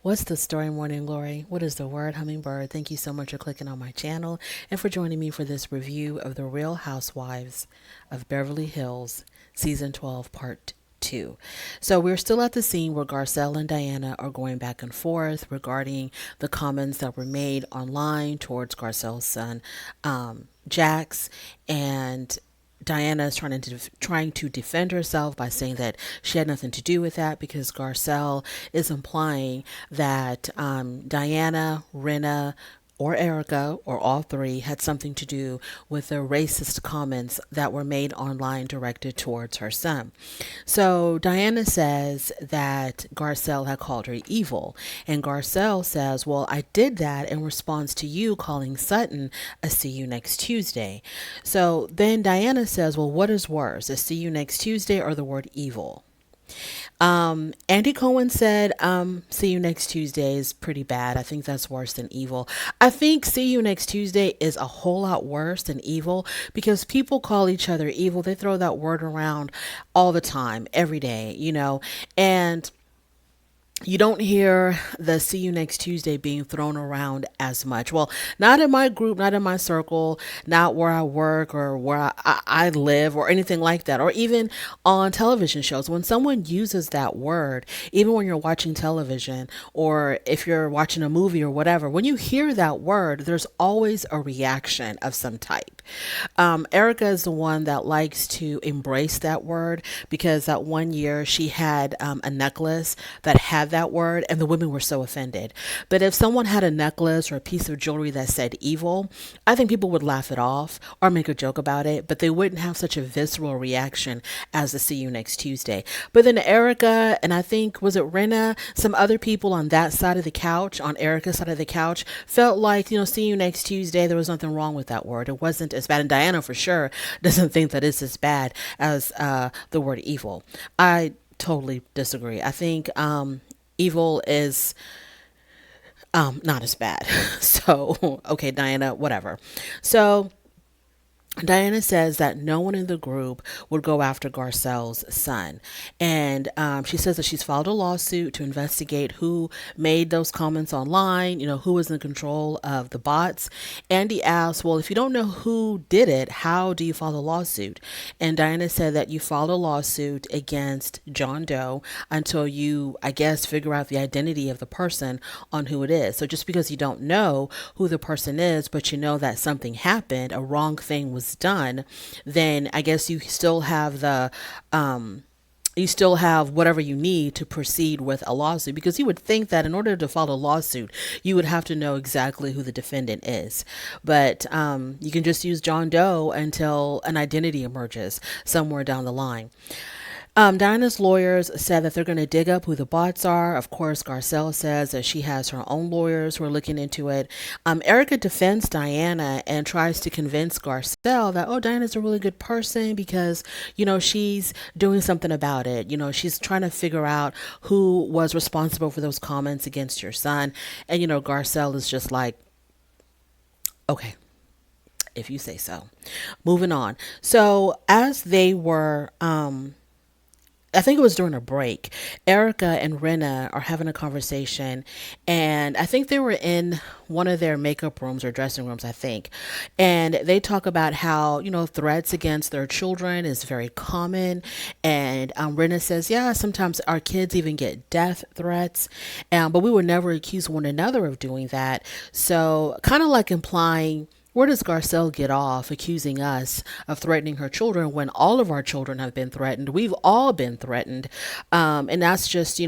What's the story, Morning Glory? What is the word, Hummingbird? Thank you so much for clicking on my channel and for joining me for this review of The Real Housewives of Beverly Hills, Season 12, Part 2. So we're still at the scene where Garcelle and Diana are going back and forth regarding the comments that were made online towards Garcelle's son, Jax, and Diana is trying to defend herself by saying that she had nothing to do with that because Garcelle is implying that Diana, Rinna, or Erika, or all three, had something to do with the racist comments that were made online directed towards her son. So Diana says that Garcelle had called her evil, and Garcelle says, well, I did that in response to you calling Sutton a see you next Tuesday. So then Diana says, well, what is worse, a see you next Tuesday or the word evil? Andy Cohen said, see you next Tuesday is pretty bad. I think that's worse than evil. I think see you next Tuesday is a whole lot worse than evil because people call each other evil. They throw that word around all the time, every day, and you don't hear the see you next Tuesday being thrown around as much. Well, not in my group, not in my circle, not where I work or where I live or anything like that. Or even on television shows. When someone uses that word, even when you're watching television or if you're watching a movie or whatever, when you hear that word, there's always a reaction of some type. Erika is the one that likes to embrace that word because that one year she had a necklace that had that word and the women were so offended. But if someone had a necklace or a piece of jewelry that said evil, I think people would laugh it off or make a joke about it, but they wouldn't have such a visceral reaction as the see you next Tuesday. But then Erika, and I think, was it Rinna, some other people on that side of the couch, on Erika's side of the couch, felt like, see you next Tuesday, there was nothing wrong with that word. It wasn't as bad. And Diana for sure doesn't think that it's as bad as the word evil. I totally disagree. I think evil is not as bad. So, okay, Diana, whatever. So, Diana says that no one in the group would go after Garcelle's son. And she says that she's filed a lawsuit to investigate who made those comments online, who was in control of the bots. Andy asks, well, if you don't know who did it, how do you file a lawsuit? And Diana said that you filed a lawsuit against John Doe until you, I guess, figure out the identity of the person on who it is. So just because you don't know who the person is, but you know that something happened, a wrong thing was done, then I guess you still have whatever you need to proceed with a lawsuit, because you would think that in order to file a lawsuit, you would have to know exactly who the defendant is. But you can just use John Doe until an identity emerges somewhere down the line. Diana's lawyers said that they're going to dig up who the bots are. Of course, Garcelle says that she has her own lawyers who are looking into it. Erika defends Diana and tries to convince Garcelle that, oh, Diana's a really good person because, she's doing something about it. She's trying to figure out who was responsible for those comments against your son. And, Garcelle is just like, okay, if you say so. Moving on. So as they were, I think it was during a break, Erika and Rinna are having a conversation, and I think they were in one of their makeup rooms or dressing rooms, I think. And they talk about how, threats against their children is very common. And Rinna says, yeah, sometimes our kids even get death threats, but we would never accuse one another of doing that. So kind of like implying, where does Garcelle get off accusing us of threatening her children when all of our children have been threatened? We've all been threatened. And that's just,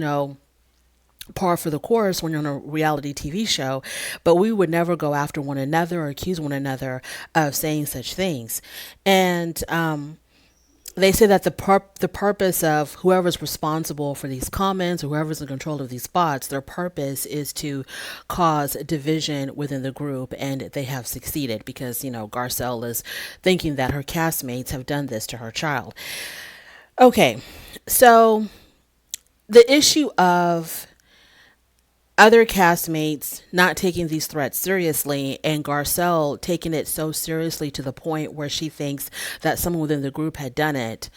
par for the course when you're on a reality TV show. But we would never go after one another or accuse one another of saying such things. And they say that the purpose of whoever's responsible for these comments or whoever's in control of these bots, their purpose is to cause division within the group, and they have succeeded because, Garcelle is thinking that her castmates have done this to her child. Okay, so the issue of other castmates not taking these threats seriously and Garcelle taking it so seriously to the point where she thinks that someone within the group had done it.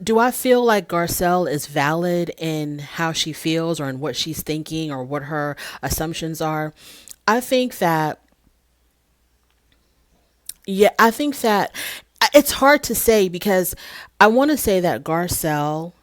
Do I feel like Garcelle is valid in how she feels or in what she's thinking or what her assumptions are? I think that I think that it's hard to say because I want to say that Garcelle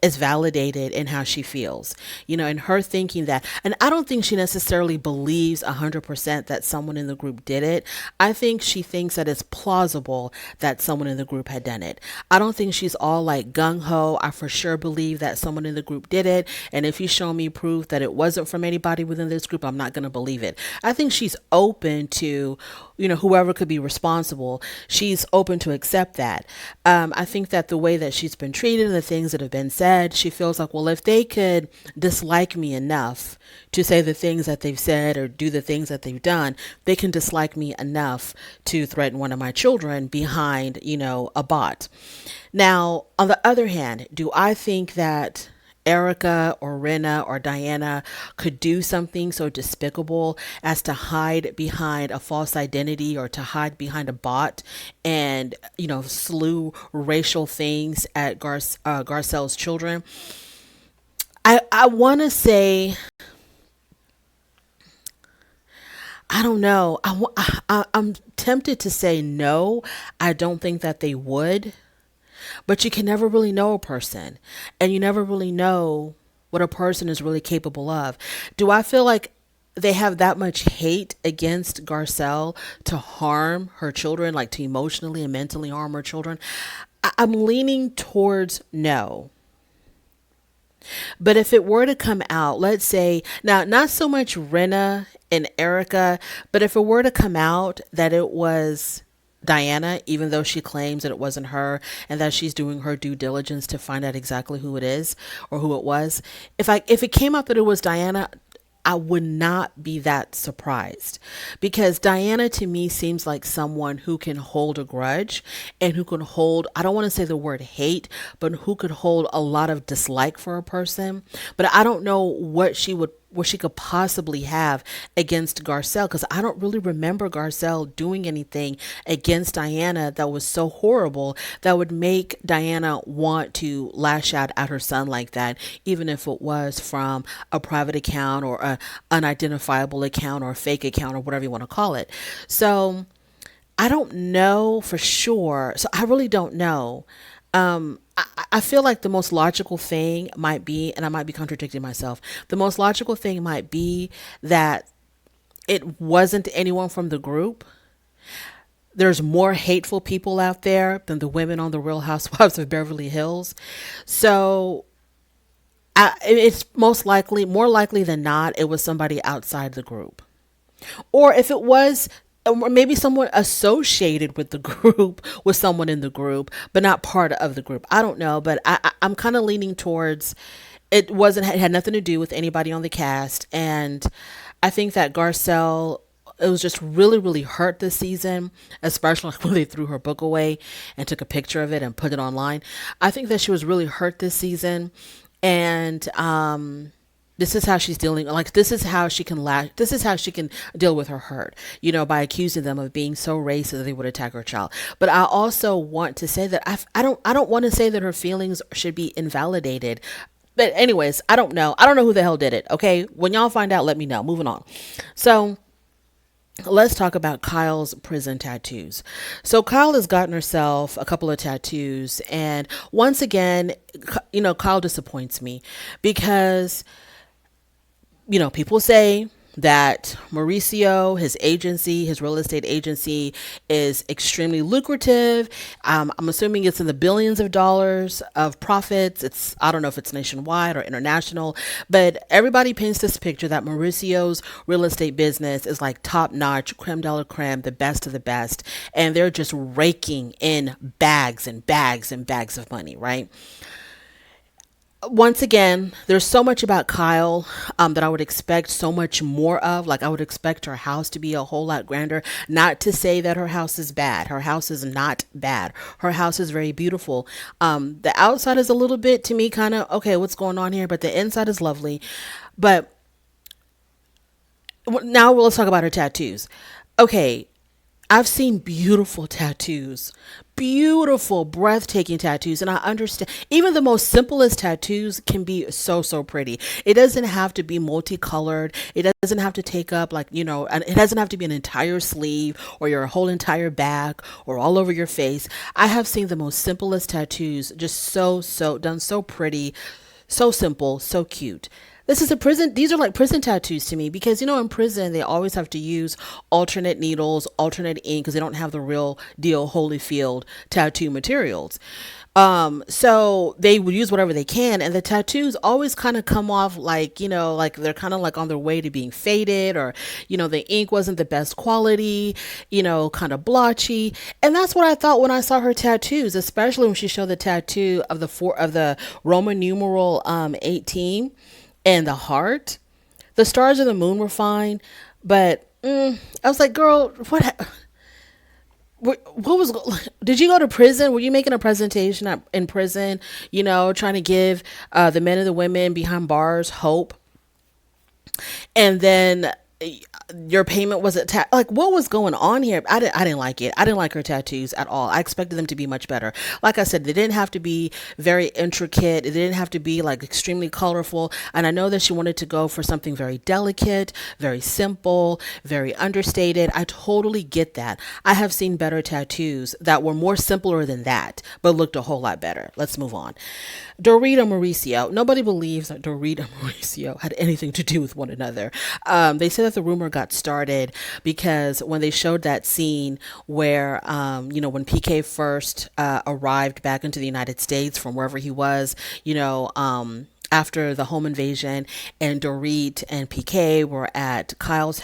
is validated in how she feels, in her thinking that, and I don't think she necessarily believes 100% that someone in the group did it. I think she thinks that it's plausible that someone in the group had done it. I don't think she's all like gung ho. I for sure believe that someone in the group did it. And if you show me proof that it wasn't from anybody within this group, I'm not going to believe it. I think she's open to, whoever could be responsible, she's open to accept that. I think that the way that she's been treated and the things that have been said, she feels like, well, if they could dislike me enough to say the things that they've said or do the things that they've done, they can dislike me enough to threaten one of my children behind, a bot. Now, on the other hand, do I think that Erika or Rinna or Diana could do something so despicable as to hide behind a false identity or to hide behind a bot and, slew racial things at Garcelle's children? I want to say, I don't know. I'm tempted to say no. I don't think that they would. But you can never really know a person, and you never really know what a person is really capable of. Do I feel like they have that much hate against Garcelle to harm her children, like to emotionally and mentally harm her children? I'm leaning towards no. But if it were to come out, let's say, now, not so much Rinna and Erika, but if it were to come out that it was Diana, even though she claims that it wasn't her and that she's doing her due diligence to find out exactly who it is or who it was, if it came out that it was Diana, I would not be that surprised because Diana to me seems like someone who can hold a grudge and who can hold, I don't want to say the word hate, but who could hold a lot of dislike for a person. But I don't know what she could possibly have against Garcelle because I don't really remember Garcelle doing anything against Diana that was so horrible that would make Diana want to lash out at her son like that, even if it was from a private account or a unidentifiable account or a fake account or whatever you want to call it. So I don't know for sure. So I really don't know. I feel like the most logical thing might be, and I might be contradicting myself, the most logical thing might be that it wasn't anyone from the group. There's more hateful people out there than the women on the Real Housewives of Beverly Hills. So it's most likely, more likely than not, it was somebody outside the group. Or if it was, or maybe someone associated with the group was someone in the group, but not part of the group. I don't know, but I'm kind of leaning towards it had nothing to do with anybody on the cast. And I think that Garcelle, it was just really, really hurt this season, especially when they threw her book away and took a picture of it and put it online. I think that she was really hurt this season. And this is how she's dealing, like this is how she can this is how she can deal with her hurt, by accusing them of being so racist that they would attack her child. But I also want to say that I don't want to say that her feelings should be invalidated. But anyways, I don't know who the hell did it. Okay, when y'all find out, let me know. Moving on. So let's talk about Kyle's prison tattoos. So Kyle has gotten herself a couple of tattoos, and once again, Kyle disappoints me because people say that Mauricio, his agency, his real estate agency, is extremely lucrative. I'm assuming it's in the billions of dollars of profits. I don't know if it's nationwide or international, but everybody paints this picture that Mauricio's real estate business is like top notch, creme de la creme, the best of the best. And they're just raking in bags and bags and bags of money, right? Once again, there's so much about Kyle that I would expect so much more of. Like, I would expect her house to be a whole lot grander. Not to say that her house is bad. Her house is not bad. Her house is very beautiful. The outside is a little bit, to me, kind of, okay, what's going on here? But the inside is lovely. But now let's talk about her tattoos. Okay, I've seen beautiful tattoos, beautiful, breathtaking tattoos. And I understand even the most simplest tattoos can be so, so pretty. It doesn't have to be multicolored. It doesn't have to take up, like, and it doesn't have to be an entire sleeve or your whole entire back or all over your face. I have seen the most simplest tattoos just so, so done so pretty, so simple, so cute. This is a prison. These are like prison tattoos to me because, in prison, they always have to use alternate needles, alternate ink because they don't have the real deal Holyfield tattoo materials. So they would use whatever they can, and the tattoos always kind of come off like, like they're kind of like on their way to being faded, or, the ink wasn't the best quality, kind of blotchy. And that's what I thought when I saw her tattoos, especially when she showed the tattoo of the Roman numeral 18 and the heart. The stars and the moon were fine, but I was like, girl, what was, did you go to prison? Were you making a presentation in prison, trying to give the men and the women behind bars hope? And then your payment was like, what was going on here? I didn't like it. I didn't like her tattoos at all. I expected them to be much better. Like I said, they didn't have to be very intricate. It didn't have to be like extremely colorful. And I know that she wanted to go for something very delicate, very simple, very understated. I totally get that. I have seen better tattoos that were more simpler than that, but looked a whole lot better. Let's move on. Dorit and Mauricio. Nobody believes that Dorit and Mauricio had anything to do with one another. They say that the rumor got started because when they showed that scene where, when PK first arrived back into the United States from wherever he was, after the home invasion, and Dorit and PK were at Kyle's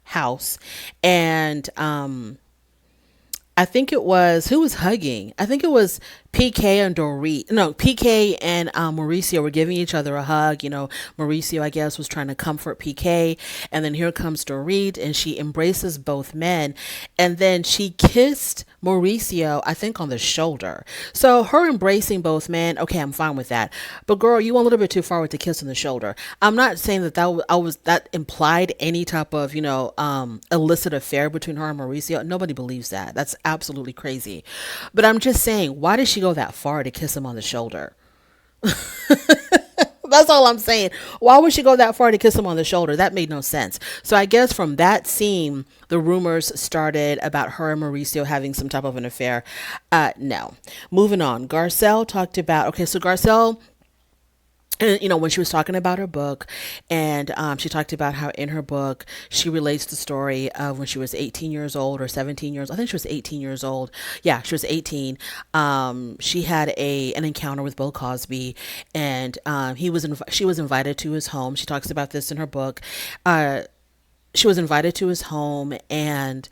house, and I think it was, who was hugging? I think it was PK and Dorit. No, PK and Mauricio were giving each other a hug. Mauricio, I guess, was trying to comfort PK. And then here comes Dorit, and she embraces both men. And then she kissed Mauricio, I think, on the shoulder. So her embracing both men, okay, I'm fine with that. But girl, you went a little bit too far with the kiss on the shoulder. I'm not saying that implied any type of, illicit affair between her and Mauricio. Nobody believes that. That's absolutely crazy. But I'm just saying, why did she go that far to kiss him on the shoulder? That's all I'm saying. Why would she go that far to kiss him on the shoulder? That made no sense. So I guess from that scene, the rumors started about her and Mauricio having some type of an affair. No. Moving on. Garcelle talked about, okay, so Garcelle, when she was talking about her book, and she talked about how in her book she relates the story of when she was 18 years old or 17 years. I think she was 18 years old. Yeah, she was 18. She had an encounter with Bill Cosby, and she was invited to his home. She talks about this in her book. She was invited to his home, and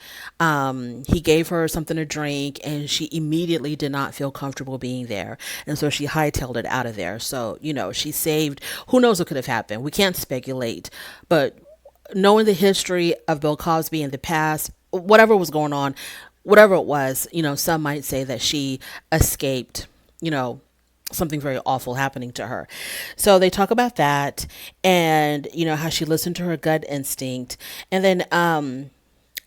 he gave her something to drink, and she immediately did not feel comfortable being there. And so she hightailed it out of there. So, she saved, who knows what could have happened. We can't speculate, but knowing the history of Bill Cosby in the past, whatever was going on, whatever it was, some might say that she escaped, something very awful happening to her. So they talk about that, and how she listened to her gut instinct. And then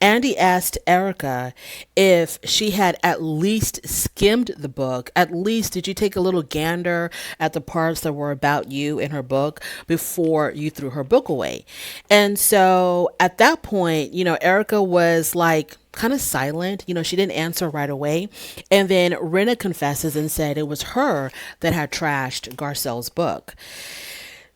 Andy asked Erika if she had at least skimmed the book. At least, did you take a little gander at the parts that were about you in her book before you threw her book away? And so at that point, Erika was like kind of silent. She didn't answer right away. And then Rinna confesses and said it was her that had trashed Garcelle's book.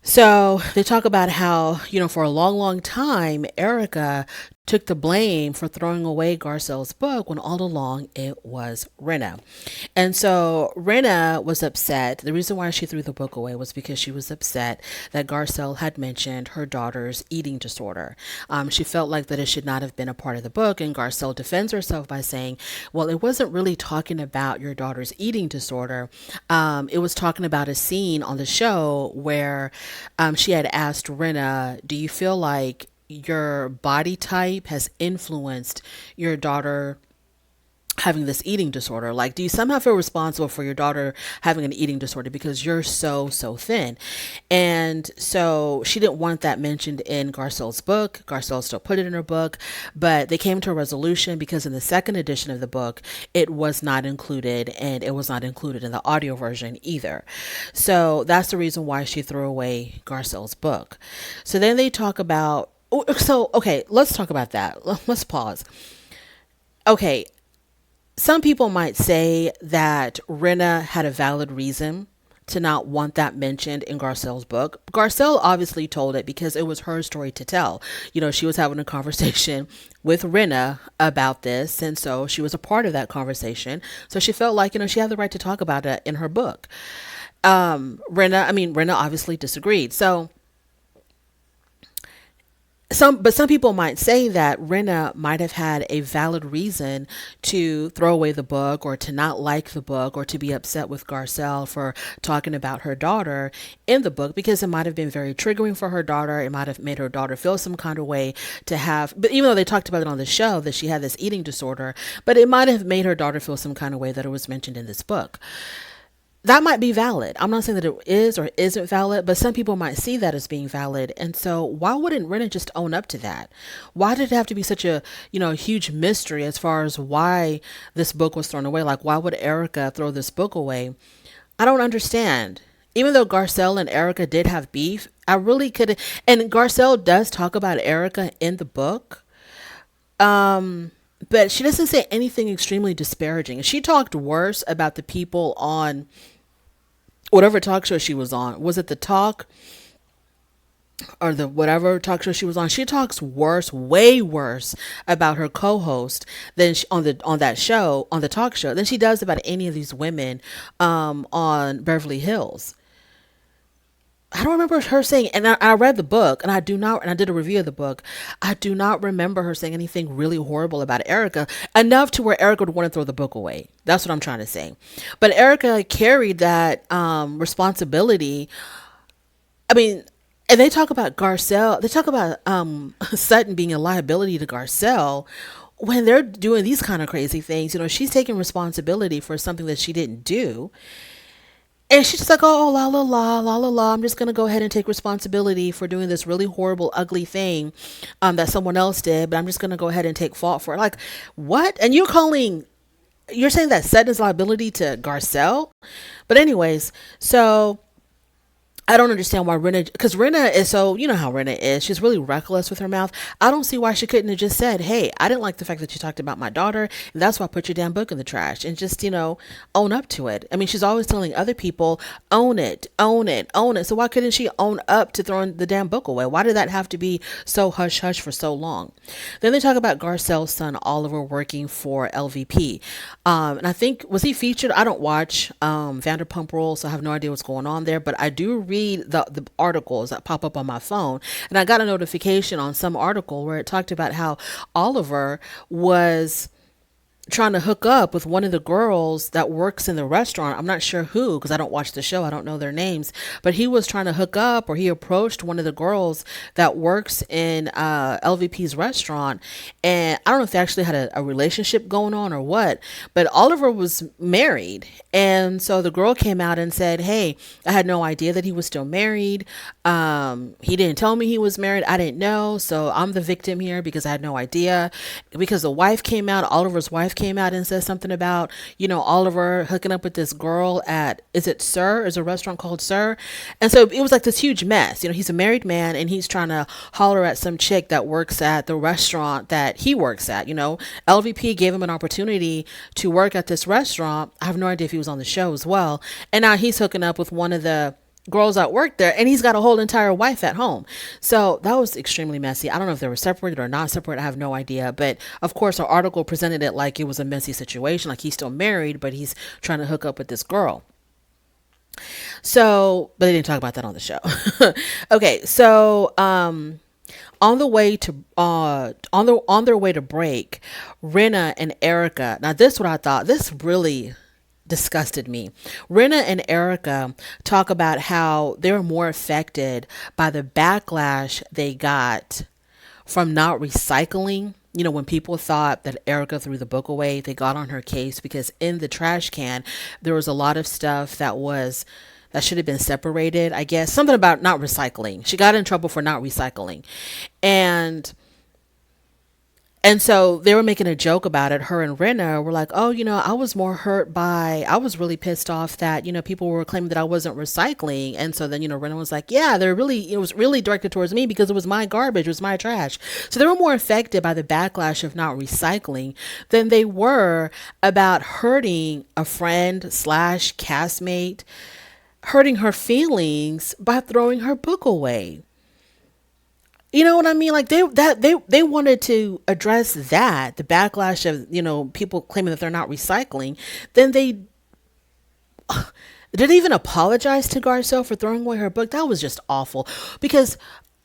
So they talk about how, for a long, long time, Erika took the blame for throwing away Garcelle's book when all along it was Rinna. And so Rinna was upset. The reason why she threw the book away was because she was upset that Garcelle had mentioned her daughter's eating disorder. She felt like that it should not have been a part of the book, and Garcelle defends herself by saying, well, it wasn't really talking about your daughter's eating disorder. It was talking about a scene on the show where she had asked Rinna, do you feel like your body type has influenced your daughter having this eating disorder? Like, do you somehow feel responsible for your daughter having an eating disorder because you're so thin? And so she didn't want that mentioned in Garcelle's book. Garcelle still put it in her book, but they came to a resolution because in the second edition of the book, it was not included, and it was not included in the audio version either. So that's the reason why she threw away Garcelle's book. So then they talk about, so okay, let's talk about that. Let's pause. Okay, some people might say that Rinna had a valid reason to not want that mentioned in Garcelle's book. Garcelle obviously told it because it was her story to tell. You know, she was having a conversation with Rinna about this, and so she was a part of that conversation. So she felt like, you know, she had the right to talk about it in her book. Rinna obviously disagreed. So some people might say that Rinna might have had a valid reason to throw away the book, or to not like the book, or to be upset with Garcelle for talking about her daughter in the book, because it might have been very triggering for her daughter. It might have made her daughter feel some kind of way to have, but even though they talked about it on the show that she had this eating disorder, but it might have made her daughter feel some kind of way that it was mentioned in this book. That might be valid. I'm not saying that it is or isn't valid, but some people might see that as being valid. And so why wouldn't Rinna just own up to that? Why did it have to be such a, huge mystery as far as why this book was thrown away? Like, why would Erika throw this book away? I don't understand. Even though Garcelle and Erika did have beef, I really could, and Garcelle does talk about Erika in the book. But she doesn't say anything extremely disparaging. She talked worse about the people on whatever talk show she was on. Was it The Talk or the whatever talk show she was on? She talks worse, way worse about her co-host than on that show, on the talk show, than she does about any of these women on Beverly Hills. I don't remember her saying, and I read the book, and I did a review of the book. I do not remember her saying anything really horrible about Erika, enough to where Erika would want to throw the book away. That's what I'm trying to say. But Erika carried that responsibility. I mean, and they talk about Garcelle, they talk about Sutton being a liability to Garcelle when they're doing these kind of crazy things. She's taking responsibility for something that she didn't do. And she's just like, oh, la, la, la, la, la, la. I'm just going to go ahead and take responsibility for doing this really horrible, ugly thing that someone else did. But I'm just going to go ahead and take fault for it. Like, what? And you're saying that Sutton's liability to Garcelle? But anyways, so I don't understand why Rinna, because Rinna is so, you know how Rinna is. She's really reckless with her mouth. I don't see why she couldn't have just said, hey, I didn't like the fact that you talked about my daughter, and that's why I put your damn book in the trash, and just, own up to it. I mean, she's always telling other people, own it, own it, own it. So why couldn't she own up to throwing the damn book away? Why did that have to be so hush hush for so long? Then they talk about Garcelle's son, Oliver, working for LVP. And I think, was he featured? I don't watch Vanderpump Rules, so I have no idea what's going on there, but I do read the articles that pop up on my phone, and I got a notification on some article where it talked about how Oliver was trying to hook up with one of the girls that works in the restaurant. I'm not sure who, because I don't watch the show. I don't know their names, but he was trying to hook up, or he approached one of the girls that works in LVP's restaurant. And I don't know if they actually had a relationship going on or what, but Oliver was married. And so the girl came out and said, hey, I had no idea that he was still married. He didn't tell me he was married. I didn't know. So I'm the victim here because I had no idea. Because the wife came out, Oliver's wife came out and said something about, Oliver hooking up with this girl at, is it Sir? Is a restaurant called Sir? And so it was like this huge mess. He's a married man and he's trying to holler at some chick that works at the restaurant that he works at. LVP gave him an opportunity to work at this restaurant. I have no idea if he was on the show as well. And now he's hooking up with one of the girls that work there, and he's got a whole entire wife at home. So that was extremely messy. I don't know if they were separated or not separated. I have no idea. But of course, our article presented it like it was a messy situation, like he's still married, but he's trying to hook up with this girl. So, but they didn't talk about that on the show. Okay, so on the way to on their way to break, Rinna and Erika. Now, this is what I thought. This really disgusted me. Rinna and Erika talk about how they were more affected by the backlash they got from not recycling when people thought that Erika threw the book away, they got on her case because in the trash can, there was a lot of stuff that should have been separated. I guess something about not recycling. She got in trouble for not recycling. And and so they were making a joke about it. Her and Rinna were like, oh, I was really pissed off that, people were claiming that I wasn't recycling. And so then, Rinna was like, yeah, it was really directed towards me because it was my garbage, it was my trash. So they were more affected by the backlash of not recycling than they were about hurting a friend slash castmate, hurting her feelings by throwing her book away. You know what I mean? Like they wanted to address that, the backlash of, people claiming that they're not recycling. Then they didn't even apologize to Garcelle for throwing away her book. That was just awful because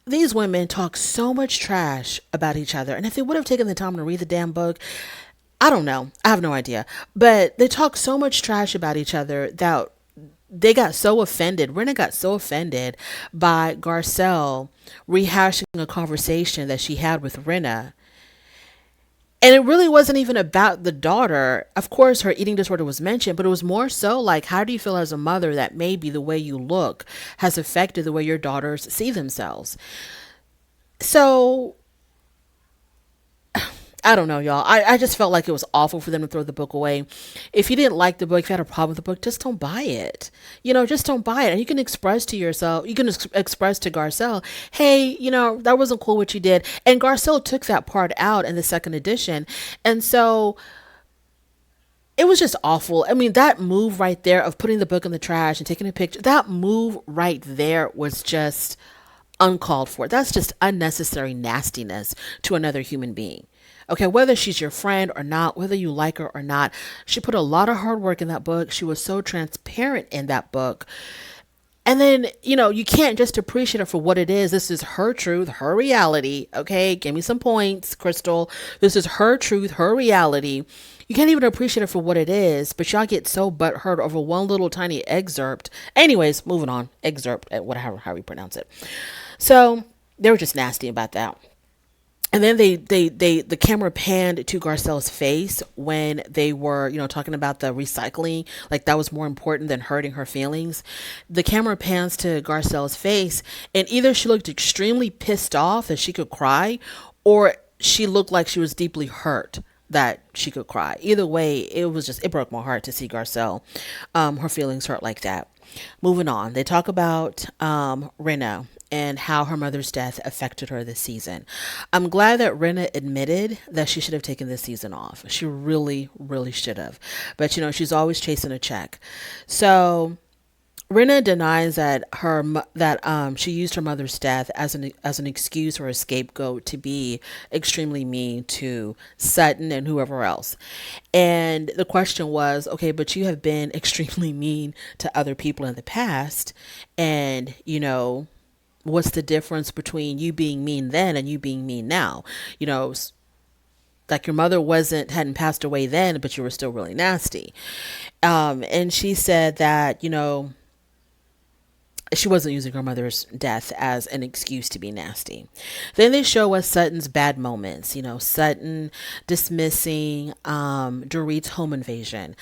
these women talk so much trash about each other. And if they would have taken the time to read the damn book, I don't know. I have no idea. But they talk so much trash about each other that they got so offended. Rinna got so offended by Garcelle rehashing a conversation that she had with Rinna. And it really wasn't even about the daughter. Of course, her eating disorder was mentioned, but it was more so like, how do you feel as a mother that maybe the way you look has affected the way your daughters see themselves? So I don't know, y'all. I just felt like it was awful for them to throw the book away. If you didn't like the book, if you had a problem with the book, just don't buy it. Just don't buy it. And you can express to yourself, you can express to Garcelle, hey, that wasn't cool what you did. And Garcelle took that part out in the second edition. And so it was just awful. I mean, that move right there of putting the book in the trash and taking a picture, that move right there was just uncalled for. That's just unnecessary nastiness to another human being. Okay, whether she's your friend or not, whether you like her or not, she put a lot of hard work in that book. She was so transparent in that book. And then, you can't just appreciate it for what it is. This is her truth, her reality. Okay, give me some points, Crystal. This is her truth, her reality. You can't even appreciate it for what it is, but y'all get so butthurt over one little tiny excerpt. Anyways, moving on. Excerpt, whatever, how you pronounce it. So they were just nasty about that. And then the camera panned to Garcelle's face when they were, talking about the recycling, like that was more important than hurting her feelings. The camera pans to Garcelle's face, and either she looked extremely pissed off that she could cry, or she looked like she was deeply hurt that she could cry. Either way, it broke my heart to see Garcelle, her feelings hurt like that. Moving on, they talk about Rinna and how her mother's death affected her this season. I'm glad that Rinna admitted that she should have taken this season off. She really, really should have. But, she's always chasing a check. So Rinna denies that she used her mother's death as an excuse or a scapegoat to be extremely mean to Sutton and whoever else. And the question was, okay, but you have been extremely mean to other people in the past, and what's the difference between you being mean then and you being mean now? Like your mother hadn't passed away then, but you were still really nasty. And she said that, she wasn't using her mother's death as an excuse to be nasty. Then they show us Sutton's bad moments. Sutton dismissing Dorit's home invasion.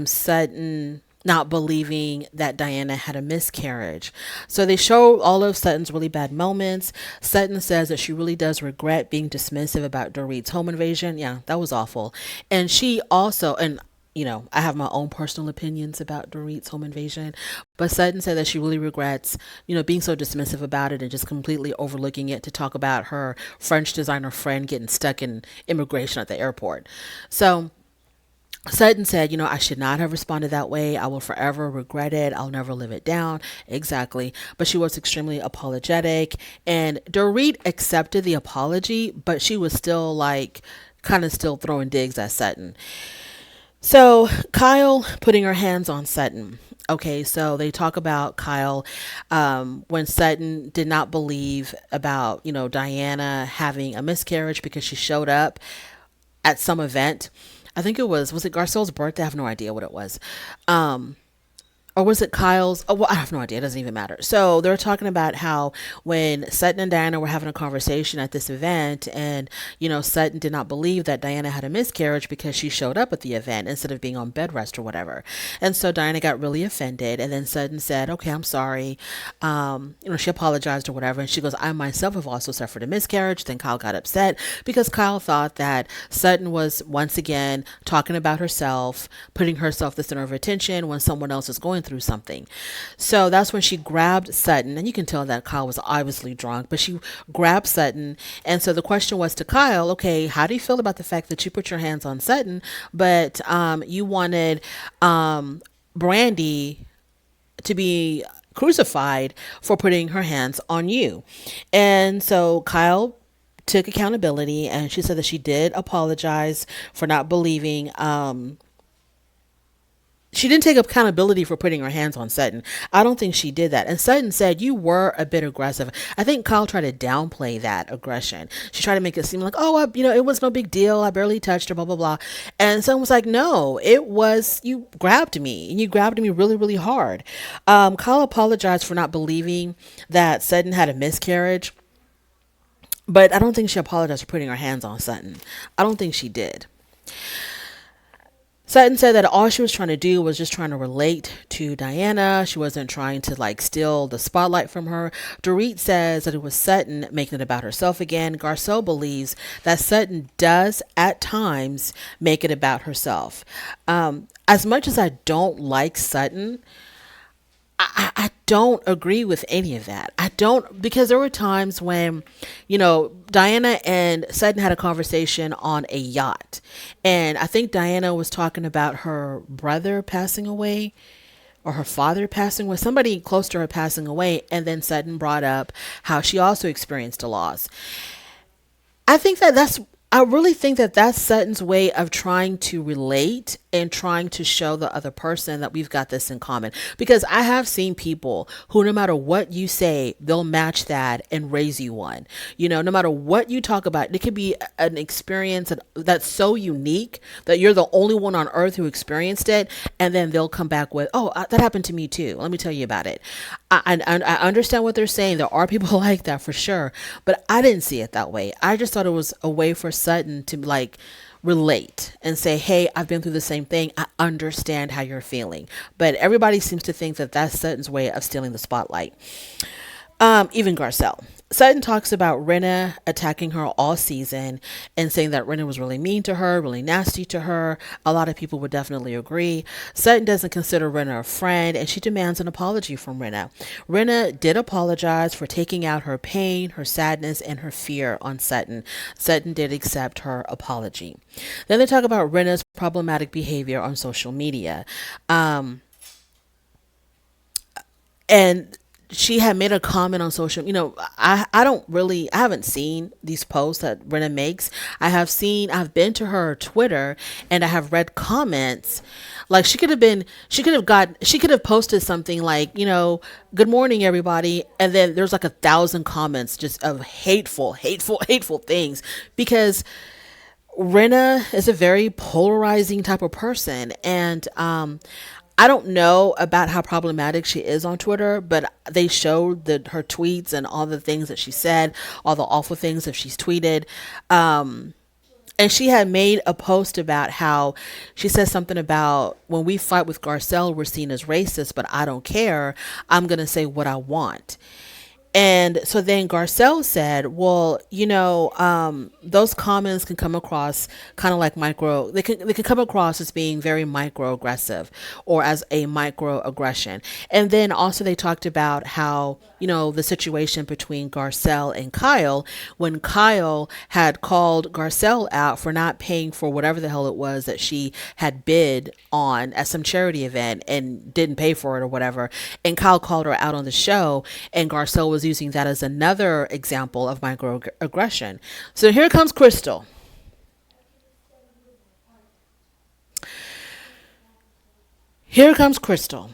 Sutton not believing that Diana had a miscarriage. So they show all of Sutton's really bad moments. Sutton says that she really does regret being dismissive about Dorit's home invasion. Yeah, that was awful. And she also, and I have my own personal opinions about Dorit's home invasion, but Sutton said that she really regrets, being so dismissive about it and just completely overlooking it to talk about her French designer friend getting stuck in immigration at the airport. So Sutton said, I should not have responded that way. I will forever regret it. I'll never live it down. Exactly. But she was extremely apologetic, and Dorit accepted the apology, but she was still kind of still throwing digs at Sutton. So Kyle putting her hands on Sutton. Okay, so they talk about Kyle when Sutton did not believe about, Diana having a miscarriage because she showed up at some event. I think was it Garcelle's birthday? I have no idea what it was. or was it Kyle's? Oh, well, I have no idea. It doesn't even matter. So they're talking about how when Sutton and Diana were having a conversation at this event, and Sutton did not believe that Diana had a miscarriage because she showed up at the event instead of being on bed rest or whatever. And so Diana got really offended, and then Sutton said, "Okay, I'm sorry." She apologized or whatever, and she goes, "I myself have also suffered a miscarriage." Then Kyle got upset because Kyle thought that Sutton was once again talking about herself, putting herself the center of attention when someone else is going through something. So that's when she grabbed Sutton, and you can tell that Kyle was obviously drunk, but she grabbed Sutton. And so the question was to Kyle, okay, how do you feel about the fact that you put your hands on Sutton, but you wanted Brandy to be crucified for putting her hands on you? And so Kyle took accountability, and she said that she did apologize for not believing she didn't take accountability for putting her hands on Sutton. I don't think she did that. And Sutton said, "You were a bit aggressive." I think Kyle tried to downplay that aggression. She tried to make it seem like, "Oh, it was no big deal. I barely touched her, blah, blah, blah." And Sutton was like, "No, it was, you grabbed me, and you grabbed me really, really hard." Kyle apologized for not believing that Sutton had a miscarriage, but I don't think she apologized for putting her hands on Sutton. I don't think she did. Sutton said that all she was trying to do was just trying to relate to Diana. She wasn't trying to steal the spotlight from her. Dorit says that it was Sutton making it about herself again. Garcelle believes that Sutton does at times make it about herself. As much as I don't like Sutton, I don't agree with any of that. I don't, because there were times when, Diana and Sutton had a conversation on a yacht. And I think Diana was talking about her brother passing away, or her father passing away, somebody close to her passing away. And then Sutton brought up how she also experienced a loss. I really think that that's Sutton's way of trying to relate and trying to show the other person that we've got this in common. Because I have seen people who, no matter what you say, they'll match that and raise you one. No matter what you talk about, it could be an experience that's so unique that you're the only one on earth who experienced it. And then they'll come back with, "Oh, that happened to me too. Let me tell you about it." I understand what they're saying. There are people like that for sure. But I didn't see it that way. I just thought it was a way for Sutton to relate and say, "Hey, I've been through the same thing. I understand how you're feeling." But everybody seems to think that that's Sutton's way of stealing the spotlight. Even Garcelle. Sutton talks about Rinna attacking her all season and saying that Rinna was really mean to her, really nasty to her. A lot of people would definitely agree. Sutton doesn't consider Rinna a friend, and she demands an apology from Rinna. Rinna did apologize for taking out her pain, her sadness, and her fear on Sutton. Sutton did accept her apology. Then they talk about Rinna's problematic behavior on social media. And she had made a comment on social, I haven't seen these posts that Rinna makes. I've been to her Twitter, and I have read comments. Like she could have posted something like, "Good morning, everybody." And then there's 1,000 comments just of hateful things, because Rinna is a very polarizing type of person. And, I don't know about how problematic she is on Twitter, but they showed her tweets and all the things that she said, all the awful things that she's tweeted. And she had made a post about how she said something about, "When we fight with Garcelle, we're seen as racist, but I don't care. I'm going to say what I want." And so then Garcelle said, "Well, those comments can come across kind of like they can come across as being very microaggressive, or as a microaggression." And then also they talked about how, the situation between Garcelle and Kyle, when Kyle had called Garcelle out for not paying for whatever the hell it was that she had bid on at some charity event and didn't pay for it or whatever. And Kyle called her out on the show, and Garcelle was using that as another example of microaggression. So here comes Crystal. Here comes Crystal.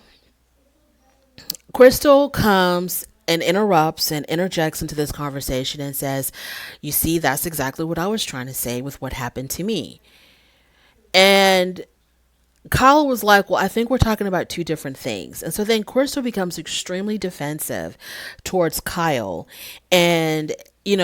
Crystal comes and interrupts and interjects into this conversation and says, "You see, that's exactly what I was trying to say with what happened to me." And Kyle was like, well, I think we're talking about two different things. And so then Crystal becomes extremely defensive towards Kyle. And,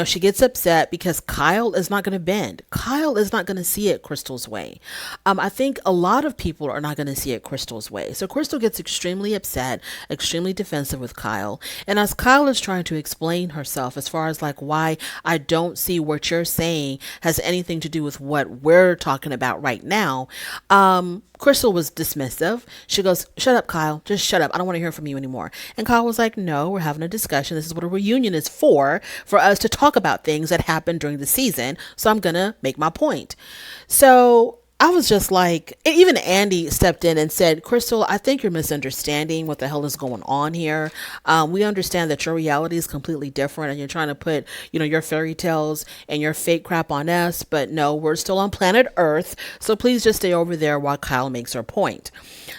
she gets upset because Kyle is not going to bend. Kyle is not going to see it Crystal's way. I think a lot of people are not going to see it Crystal's way. So Crystal gets extremely upset, extremely defensive with Kyle. And as Kyle is trying to explain herself as far as like why I don't see what you're saying has anything to do with what we're talking about right now, Crystal was dismissive. She goes, "Shut up, Kyle. Just shut up. I don't want to hear from you anymore." And Kyle was like, "No, we're having a discussion. This is what a reunion is for us to talk about things that happened during the season. So I'm going to make my point." So I was just like, even Andy stepped in and said, "Crystal, I think you're misunderstanding what the hell is going on here. We understand that your reality is completely different and you're trying to put, your fairy tales and your fake crap on us. But no, we're still on planet Earth. So please just stay over there while Kyle makes her point."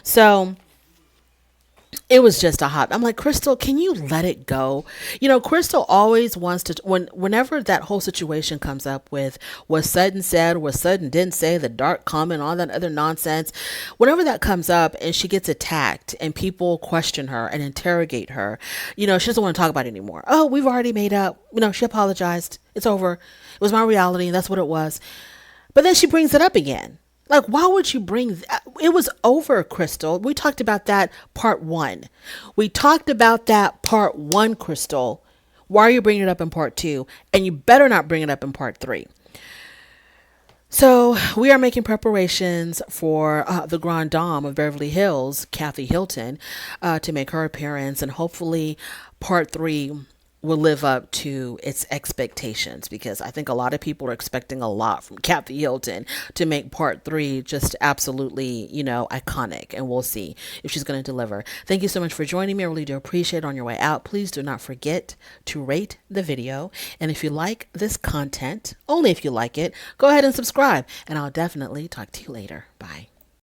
So it was just a hot. I'm like, Crystal, can you let it go? Crystal always wants to, whenever that whole situation comes up with what Sutton said, what Sutton didn't say, the dark comment, all that other nonsense, whenever that comes up and she gets attacked and people question her and interrogate her, she doesn't want to talk about it anymore. Oh, we've already made up. She apologized. It's over. It was my reality. That's what it was. But then she brings it up again. Like, why would you bring that? It was over, Crystal. We talked about that part one. We talked about that part one, Crystal. Why are you bringing it up in part two? And you better not bring it up in part three. So we are making preparations for the Grand Dame of Beverly Hills, Kathy Hilton, to make her appearance. And hopefully part three will live up to its expectations, because I think a lot of people are expecting a lot from Kathy Hilton to make part three just absolutely, iconic, and we'll see if she's going to deliver. Thank you so much for joining me. I really do appreciate it. On your way out, please do not forget to rate the video. And if you like this content, only if you like it, go ahead and subscribe, and I'll definitely talk to you later. Bye.